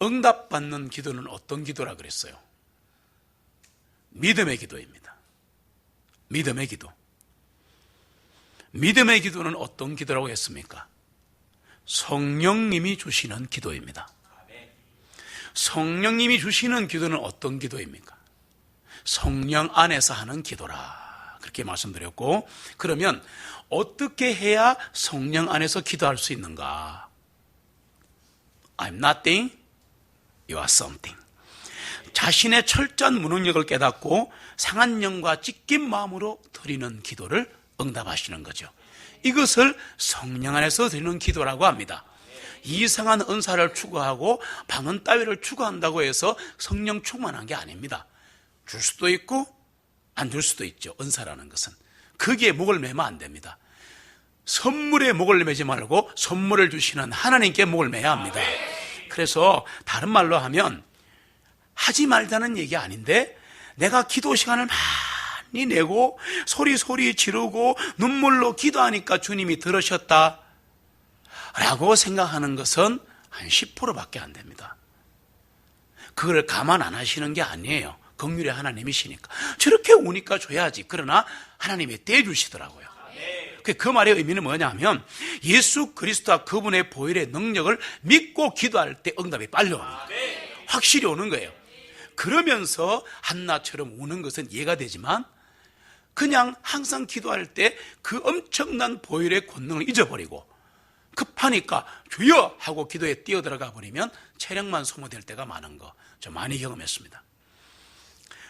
응답받는 기도는 어떤 기도라 그랬어요? 믿음의 기도입니다. 믿음의 기도. 믿음의 기도는 어떤 기도라고 했습니까? 성령님이 주시는 기도입니다. 성령님이 주시는 기도는 어떤 기도입니까? 성령 안에서 하는 기도라, 그렇게 말씀드렸고, 그러면 어떻게 해야 성령 안에서 기도할 수 있는가? I'm nothing, you are something. 자신의 철저한 무능력을 깨닫고 상한 영과 찢긴 마음으로 드리는 기도를 응답하시는 거죠. 이것을 성령 안에서 드리는 기도라고 합니다. 이상한 은사를 추구하고 방언 따위를 추구한다고 해서 성령 충만한 게 아닙니다. 줄 수도 있고 안 줄 수도 있죠. 은사라는 것은 거기에 목을 매면 안 됩니다. 선물에 목을 매지 말고 선물을 주시는 하나님께 목을 매야 합니다. 그래서 다른 말로 하면 하지 말자는 얘기 아닌데, 내가 기도 시간을 많이 내고 소리 지르고 눈물로 기도하니까 주님이 들으셨다 라고 생각하는 것은 한 10%밖에 안 됩니다. 그걸 감안 안 하시는 게 아니에요. 긍휼의 하나님이시니까 저렇게 우니까 줘야지. 그러나 하나님이 떼주시더라고요. 그 말의 의미는 뭐냐면, 예수 그리스도와 그분의 보혈의 능력을 믿고 기도할 때 응답이 빨리 옵니다. 확실히 오는 거예요. 그러면서 한나처럼 우는 것은 이해가 되지만, 그냥 항상 기도할 때 그 엄청난 보혈의 권능을 잊어버리고 급하니까 주여 하고 기도에 뛰어들어가 버리면 체력만 소모될 때가 많은 거 저 많이 경험했습니다.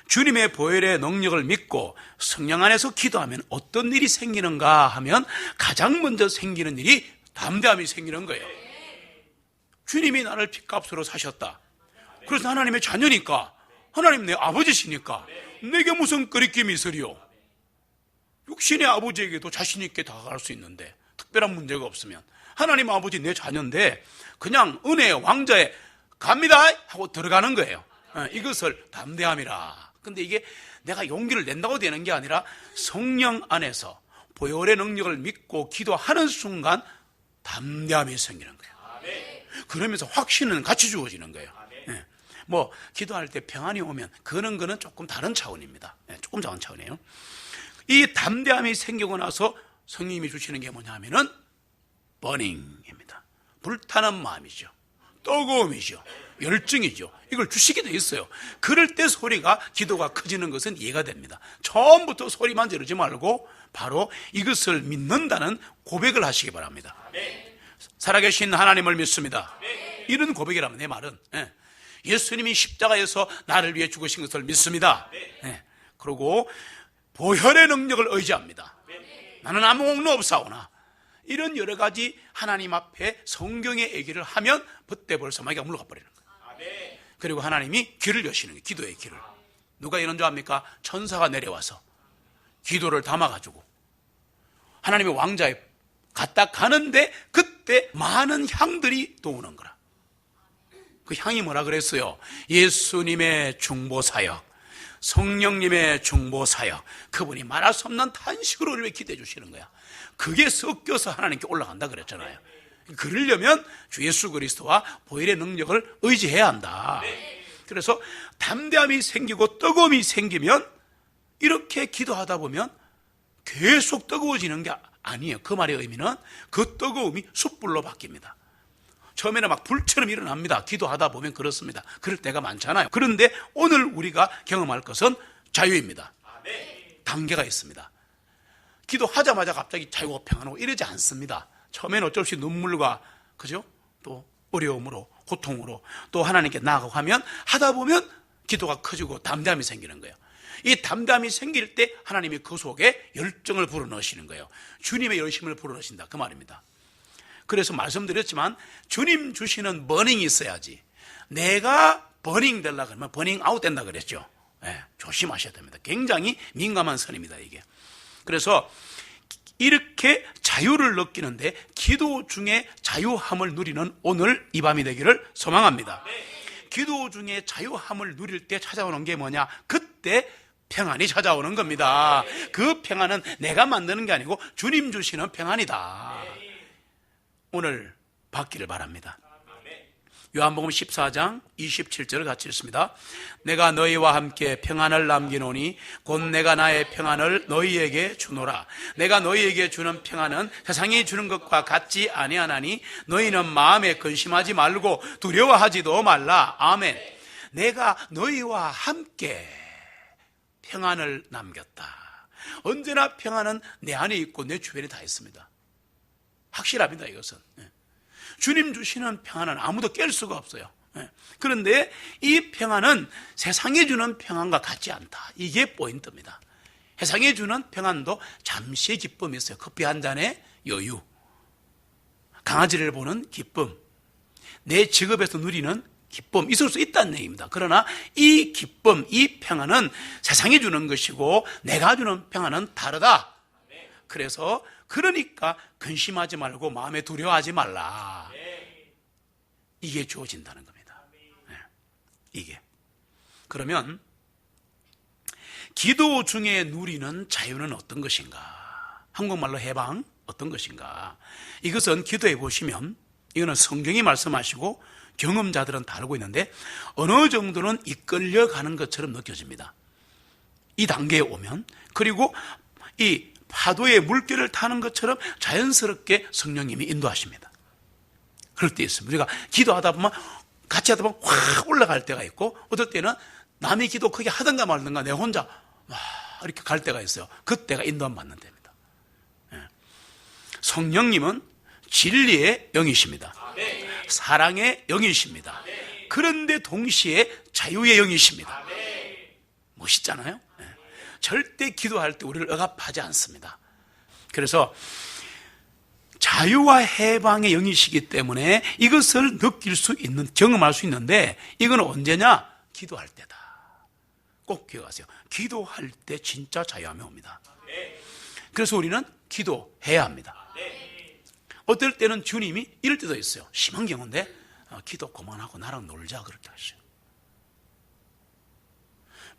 주님의 보혈의 능력을 믿고 성령 안에서 기도하면 어떤 일이 생기는가 하면, 가장 먼저 생기는 일이 담대함이 생기는 거예요. 주님이 나를 핏값으로 사셨다. 그래서 하나님의 자녀니까, 하나님 내 아버지시니까 내게 무슨 끄리낌이 있으리요. 육신의 아버지에게도 자신 있게 다가갈 수 있는데, 특별한 문제가 없으면 하나님 아버지 내 자녀인데 그냥 은혜의 왕자에 갑니다 하고 들어가는 거예요. 이것을 담대함이라. 근데 이게 내가 용기를 낸다고 되는 게 아니라 성령 안에서 보혈의 능력을 믿고 기도하는 순간 담대함이 생기는 거예요. 그러면서 확신은 같이 주어지는 거예요. 뭐 기도할 때 평안이 오면 그런 거는 조금 다른 차원입니다. 조금 다른 차원이에요. 이 담대함이 생기고 나서 성령님이 주시는 게 뭐냐면은 버닝입니다. 불타는 마음이죠. 뜨거움이죠. 열정이죠. 이걸 주시게 돼 있어요. 그럴 때 소리가, 기도가 커지는 것은 이해가 됩니다. 처음부터 소리만 지르지 말고 바로 이것을 믿는다는 고백을 하시기 바랍니다. 살아계신 하나님을 믿습니다. 이런 고백이라면, 내 말은 예수님이 십자가에서 나를 위해 죽으신 것을 믿습니다. 그리고 보혈의 능력을 의지합니다. 나는 아무 공로 없사오나, 이런 여러 가지 하나님 앞에 성경의 얘기를 하면 그때 벌써 마귀가 물러가 버리는 거예요. 그리고 하나님이 길을 여시는 거예요. 기도의 길을. 누가 이런 줄 압니까? 천사가 내려와서 기도를 담아가지고 하나님의 왕자에 갖다 가는데, 그때 많은 향들이 또 오는 거라. 그 향이 뭐라 그랬어요? 예수님의 중보사역, 성령님의 중보사역, 그분이 말할 수 없는 탄식으로 우리를 기대해 주시는 거야. 그게 섞여서 하나님께 올라간다 그랬잖아요. 그러려면 주 예수 그리스도와 보혈의 능력을 의지해야 한다. 그래서 담대함이 생기고 뜨거움이 생기면, 이렇게 기도하다 보면 계속 뜨거워지는 게 아니에요. 그 말의 의미는 그 뜨거움이 숯불로 바뀝니다. 처음에는 막 불처럼 일어납니다. 기도하다 보면 그렇습니다. 그럴 때가 많잖아요. 그런데 오늘 우리가 경험할 것은 자유입니다. 단계가 있습니다. 기도하자마자 갑자기 자유고 평안하고 이러지 않습니다. 처음에는 어쩔 수 없이 눈물과, 그죠? 또 어려움으로, 고통으로 또 하나님께 나아가고 하면, 하다 보면 기도가 커지고 담대함이 생기는 거예요. 이 담대함이 생길 때 하나님이 그 속에 열정을 불어넣으시는 거예요. 주님의 열심을 불어넣으신다, 그 말입니다. 그래서 말씀드렸지만 주님 주시는 버닝이 있어야지. 내가 버닝 되려고 하면 버닝 아웃 된다 그랬죠. 조심하셔야 됩니다. 굉장히 민감한 선입니다, 이게. 그래서 이렇게 자유를 느끼는데, 기도 중에 자유함을 누리는 오늘 이 밤이 되기를 소망합니다. 기도 중에 자유함을 누릴 때 찾아오는 게 뭐냐? 그때 평안이 찾아오는 겁니다. 그 평안은 내가 만드는 게 아니고 주님 주시는 평안이다. 오늘 받기를 바랍니다. 요한복음 14장 27절을 같이 읽습니다. 내가 너희와 함께 평안을 남기노니 곧 내가 나의 평안을 너희에게 주노라. 내가 너희에게 주는 평안은 세상이 주는 것과 같지 아니하나니 너희는 마음에 근심하지 말고 두려워하지도 말라. 아멘. 내가 너희와 함께 평안을 남겼다. 언제나 평안은 내 안에 있고 내 주변에 다 있습니다. 확실합니다. 이것은 주님 주시는 평안은 아무도 깰 수가 없어요. 그런데 이 평안은 세상이 주는 평안과 같지 않다. 이게 포인트입니다. 세상이 주는 평안도 잠시의 기쁨이 있어요. 커피 한 잔의 여유, 강아지를 보는 기쁨, 내 직업에서 누리는 기쁨, 있을 수 있다는 얘기입니다. 그러나 이 기쁨, 이 평안은 세상이 주는 것이고 내가 주는 평안은 다르다. 그래서 그러니까 근심하지 말고 마음에 두려워하지 말라. 이게 주어진다는 겁니다. 이게. 그러면 기도 중에 누리는 자유는 어떤 것인가? 한국말로 해방 어떤 것인가? 이것은 기도해 보시면 이거는 성경이 말씀하시고 경험자들은 다 알고 있는데 어느 정도는 이끌려가는 것처럼 느껴집니다. 이 단계에 오면, 그리고 이 파도의 물결을 타는 것처럼 자연스럽게 성령님이 인도하십니다. 그럴 때 있습니다. 우리가 기도하다 보면, 같이 하다 보면 확 올라갈 때가 있고, 어떨 때는 남이 기도 크게 하든가 말든가 내 혼자 막 이렇게 갈 때가 있어요. 그때가 인도함 받는 때입니다. 성령님은 진리의 영이십니다. 사랑의 영이십니다. 그런데 동시에 자유의 영이십니다. 멋있잖아요? 절대 기도할 때 우리를 억압하지 않습니다. 그래서 자유와 해방의 영이시기 때문에 이것을 느낄 수 있는, 경험할 수 있는데, 이건 언제냐? 기도할 때다. 꼭 기억하세요. 기도할 때 진짜 자유함이 옵니다. 그래서 우리는 기도해야 합니다. 어떨 때는 주님이 이럴 때도 있어요. 심한 경우인데 기도 그만하고 나랑 놀자 그렇게 하셔요.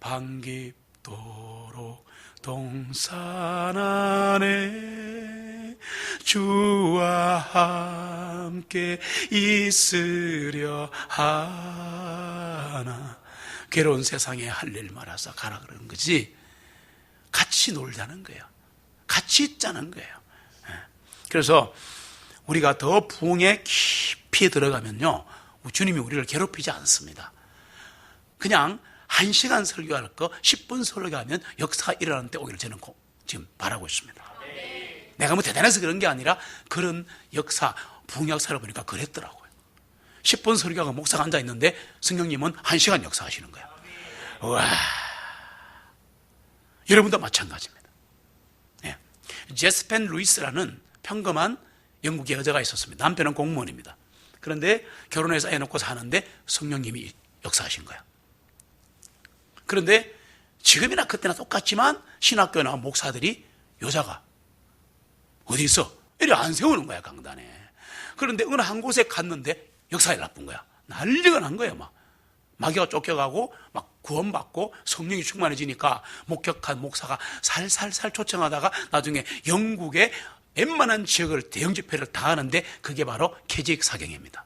반깁도록 동산 안에 주와 함께 있으려 하나. 괴로운 세상에 할 일 말아서 가라 그러는 거지, 같이 놀자는 거예요. 같이 있자는 거예요. 그래서 우리가 더 부흥에 깊이 들어가면요, 주님이 우리를 괴롭히지 않습니다. 그냥 1시간 설교할 거 10분 설교하면 역사가 일어나는 때 오기를 저는 지금 바라고 있습니다. 내가 뭐 대단해서 그런 게 아니라 그런 역사, 부흥 역사를 보니까 그랬더라고요. 10분 설교하고 목사가 앉아있는데 성령님은 1시간 역사하시는 거예요. 우와. 여러분도 마찬가지입니다. 제스펜 루이스라는 평범한 영국의 여자가 있었습니다. 남편은 공무원입니다. 그런데 결혼해서 애 놓고 사는데 성령님이 역사하신 거야. 그런데 지금이나 그때나 똑같지만 신학교에 나온 목사들이 여자가 어디 있어? 이리 안 세우는 거야, 강단에. 그런데 어느 한 곳에 갔는데 역사에 나쁜 거야. 난리가 난 거예요. 막 마귀가 쫓겨가고 막 구원받고 성령이 충만해지니까 목격한 목사가 살살살 초청하다가 나중에 영국의 웬만한 지역을 대형 집회를 다 하는데 그게 바로 캐직 사경입니다.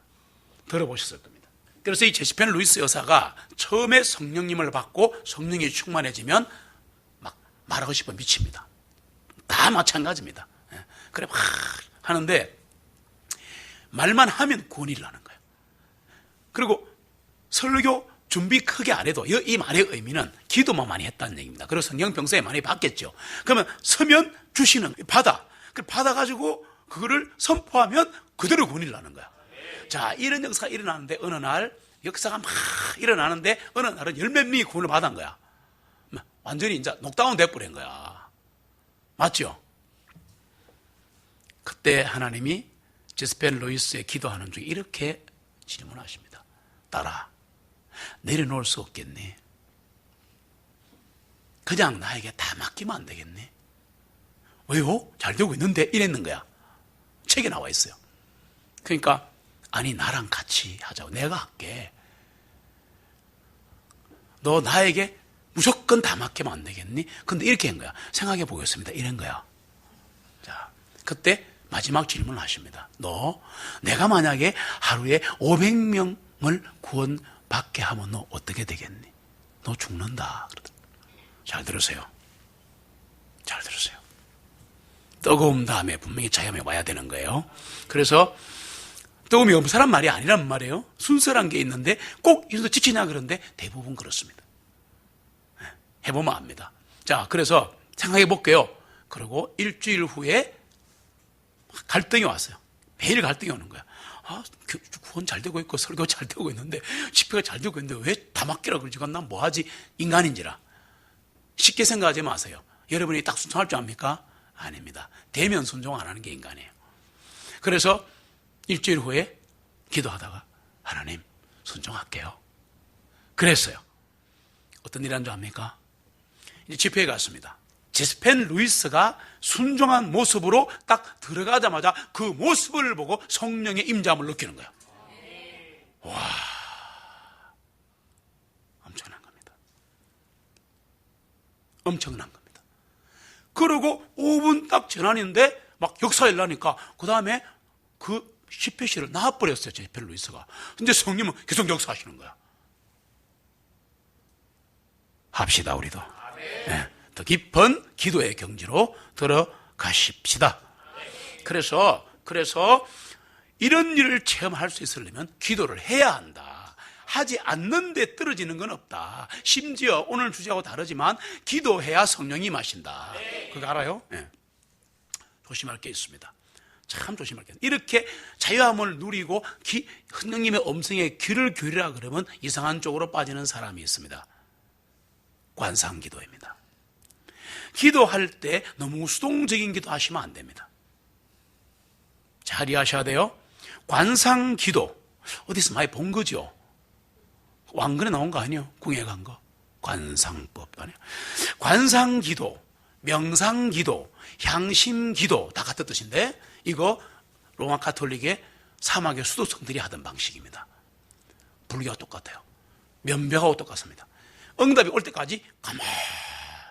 들어보셨을 겁니다. 그래서 이 제시펜 루이스 여사가 처음에 성령님을 받고 성령이 충만해지면 막 말하고 싶어 미칩니다. 다 마찬가지입니다. 그래 막 하는데 말만 하면 구원이 일어나는 거예요. 그리고 설교 준비 크게 안 해도 이 말의 의미는 기도만 많이 했다는 얘기입니다. 그리고 성령 평소에 많이 받겠죠. 그러면 서면 주시는 받아가지고 그거를 선포하면 그대로 구원이 일어나는 거야. 자, 이런 역사가 일어나는데 어느 날 역사가 막 일어나는데 어느 날은 열 몇 명이 구원을 받은 거야. 완전히 이제 녹다운 돼버린 거야. 맞죠? 그때 하나님이 제스펜 루이스의 기도하는 중에 이렇게 질문하십니다. 딸아, 내려놓을 수 없겠니? 그냥 나에게 다 맡기면 안 되겠니? 왜요? 잘 되고 있는데 이랬는 거야. 책에 나와 있어요. 그러니까 아니 나랑 같이 하자고. 내가 할게. 너 나에게 무조건 다 맡기면 안 되겠니? 근데 이렇게 한 거야. 생각해 보겠습니다. 이런 거야. 자, 그때 마지막 질문을 하십니다. 너 내가 만약에 하루에 500명 구원받게 하면 너 어떻게 되겠니? 너 죽는다. 잘 들으세요. 잘 들으세요. 뜨거움 다음에 분명히 자유함이 와야 되는 거예요. 그래서 뜨거움이 엄살한 말이 아니란 말이에요. 순수한 게 있는데 꼭 이것도 지키냐 그런데 대부분 그렇습니다. 해보면 압니다. 자, 그래서 생각해 볼게요. 그리고 일주일 후에 갈등이 왔어요. 매일 갈등이 오는 거야. 구원 잘 되고 있고 설교 잘 되고 있는데 집회가 잘 되고 있는데 왜 다 맡기라 그러지? 난 뭐하지? 인간인지라. 쉽게 생각하지 마세요. 여러분이 딱 순종할 줄 압니까? 아닙니다. 대면 순종 안 하는 게 인간이에요. 그래서 일주일 후에 기도하다가 하나님 순종할게요. 그랬어요. 어떤 일이 한 줄 압니까? 이제 집회에 갔습니다. 제스펜 루이스가 순종한 모습으로 딱 들어가자마자 그 모습을 보고 성령의 임재함을 느끼는 거예요. 와, 엄청난 겁니다. 엄청난 겁니다. 그러고 5분 딱 지났는데 막 역사 일나니까 그 다음에 그 CPC를 놔버렸어요. 제스펜 루이스가. 근데 성령은 계속 역사하시는 거야. 합시다, 우리도. 네, 더 깊은 기도의 경지로 들어가십시다. 그래서 이런 일을 체험할 수 있으려면 기도를 해야 한다. 하지 않는데 떨어지는 건 없다. 심지어 오늘 주제하고 다르지만 기도해야 성령이 임하신다. 그거 알아요? 네. 조심할 게 있습니다. 참 조심할 게 있습니다. 이렇게 자유함을 누리고 성령님의 음성에 귀를 기울이라 그러면 이상한 쪽으로 빠지는 사람이 있습니다. 관상기도입니다. 기도할 때 너무 수동적인 기도 하시면 안 됩니다. 잘 이해하셔야 돼요. 관상기도 어디서 많이 본 거죠? 왕건에 나온 거 아니에요? 궁에 간 거. 관상법 아니에요? 관상기도, 명상기도, 향심기도 다 같은 뜻인데 이거 로마 가톨릭의 사막의 수도성들이 하던 방식입니다. 불교와 똑같아요. 면벽하고 똑같습니다. 응답이 올 때까지 가만히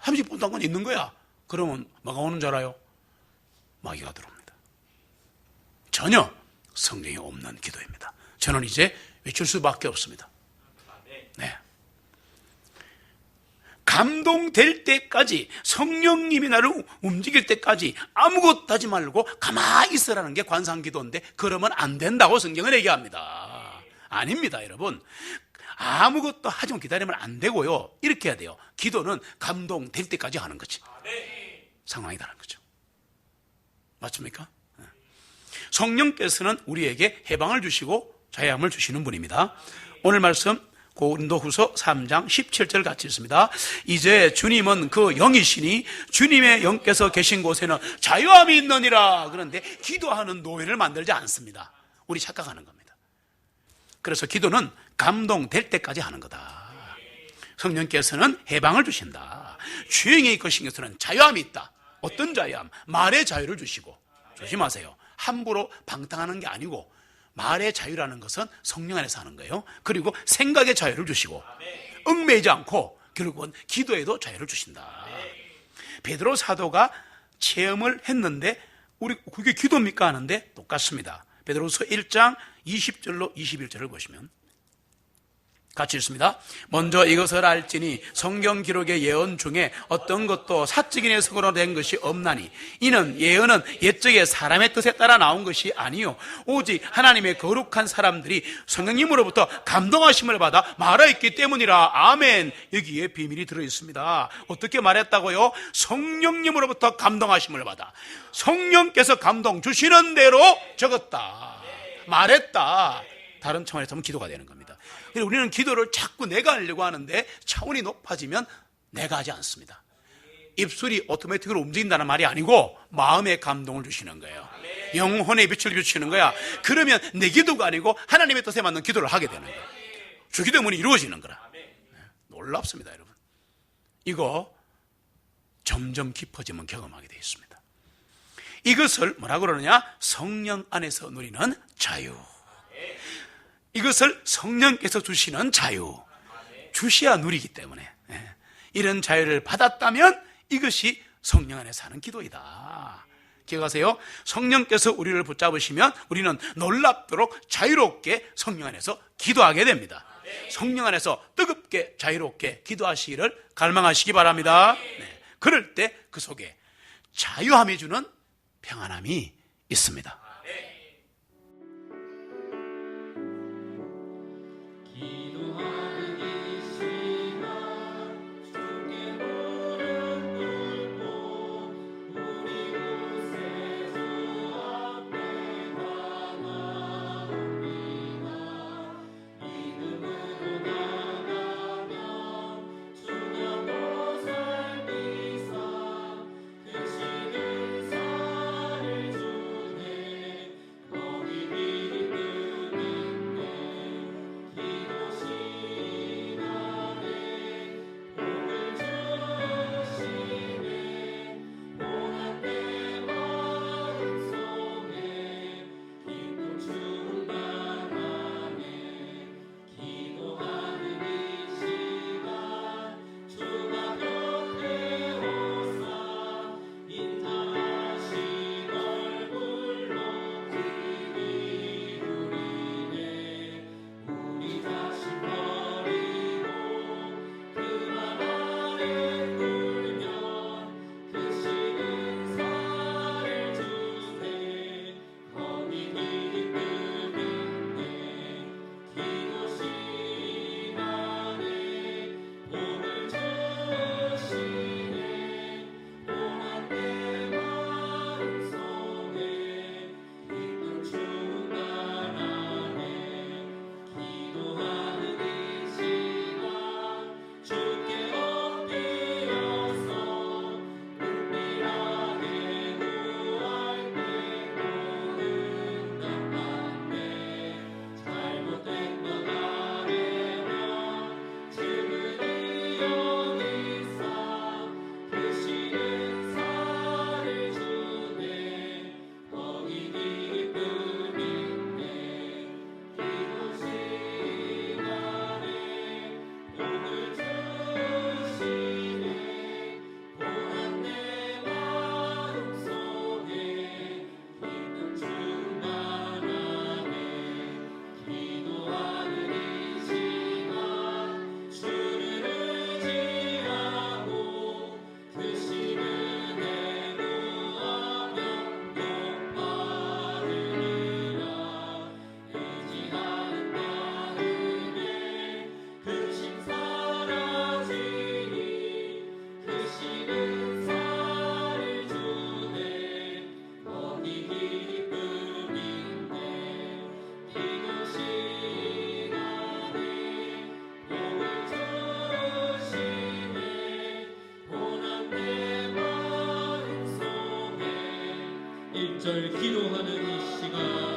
30분 동안 있는 거야. 그러면 뭐가 오는 줄 알아요? 마귀가 들어옵니다. 전혀 성령이 없는 기도입니다. 저는 이제 외칠 수밖에 없습니다. 네. 감동될 때까지 성령님이 나를 움직일 때까지 아무것도 하지 말고 가만히 있으라는 게 관상기도인데 그러면 안 된다고 성경은 얘기합니다. 아닙니다, 여러분. 아무것도 하지 않고 기다리면 안 되고요. 이렇게 해야 돼요. 기도는 감동될 때까지 하는 거지. 상황이 다른 거죠. 맞습니까? 성령께서는 우리에게 해방을 주시고 자유함을 주시는 분입니다. 오늘 말씀 고린도후서 3장 17절 같이 있습니다. 이제 주님은 그 영이시니 주님의 영께서 계신 곳에는 자유함이 있느니라. 그런데 기도하는 노예를 만들지 않습니다. 우리 착각하는 겁니다. 그래서 기도는 감동될 때까지 하는 거다. 성령께서는 해방을 주신다. 주행에 이끄신 것은 자유함이 있다. 어떤 자유함? 말의 자유를 주시고. 조심하세요. 함부로 방탕하는 게 아니고 말의 자유라는 것은 성령 안에서 하는 거예요. 그리고 생각의 자유를 주시고 얽매이지 않고 결국은 기도에도 자유를 주신다. 베드로 사도가 체험을 했는데 우리 그게 기도입니까 하는데 똑같습니다. 베드로서 1장 20절로 21절을 보시면 같이 읽습니다. 먼저 이것을 알지니 성경 기록의 예언 중에 어떤 것도 사적인 해석으로 된 것이 없나니 이는 예언은 옛적의 사람의 뜻에 따라 나온 것이 아니요 오직 하나님의 거룩한 사람들이 성령님으로부터 감동하심을 받아 말하였기 때문이라. 아멘. 여기에 비밀이 들어있습니다. 어떻게 말했다고요? 성령님으로부터 감동하심을 받아 성령께서 감동 주시는 대로 적었다, 말했다. 다른 차원에서 하면 기도가 되는 겁니다. 우리는 기도를 자꾸 내가 하려고 하는데 차원이 높아지면 내가 하지 않습니다. 입술이 오토매틱으로 움직인다는 말이 아니고 마음의 감동을 주시는 거예요. 영혼의 빛을 비추시는 거야. 그러면 내 기도가 아니고 하나님의 뜻에 맞는 기도를 하게 되는 거예요. 주기도문이 이루어지는 거라. 놀랍습니다, 여러분. 이거 점점 깊어지면 경험하게 되어 있습니다. 이것을 뭐라고 그러느냐? 성령 안에서 누리는 자유. 이것을 성령께서 주시는 자유. 주셔야 누리기 때문에 이런 자유를 받았다면 이것이 성령 안에 사는 기도이다. 기억하세요. 성령께서 우리를 붙잡으시면 우리는 놀랍도록 자유롭게 성령 안에서 기도하게 됩니다. 성령 안에서 뜨겁게 자유롭게 기도하시기를 갈망하시기 바랍니다. 네. 그럴 때 그 속에 자유함이 주는 평안함이 있습니다. 기도하는 이 시간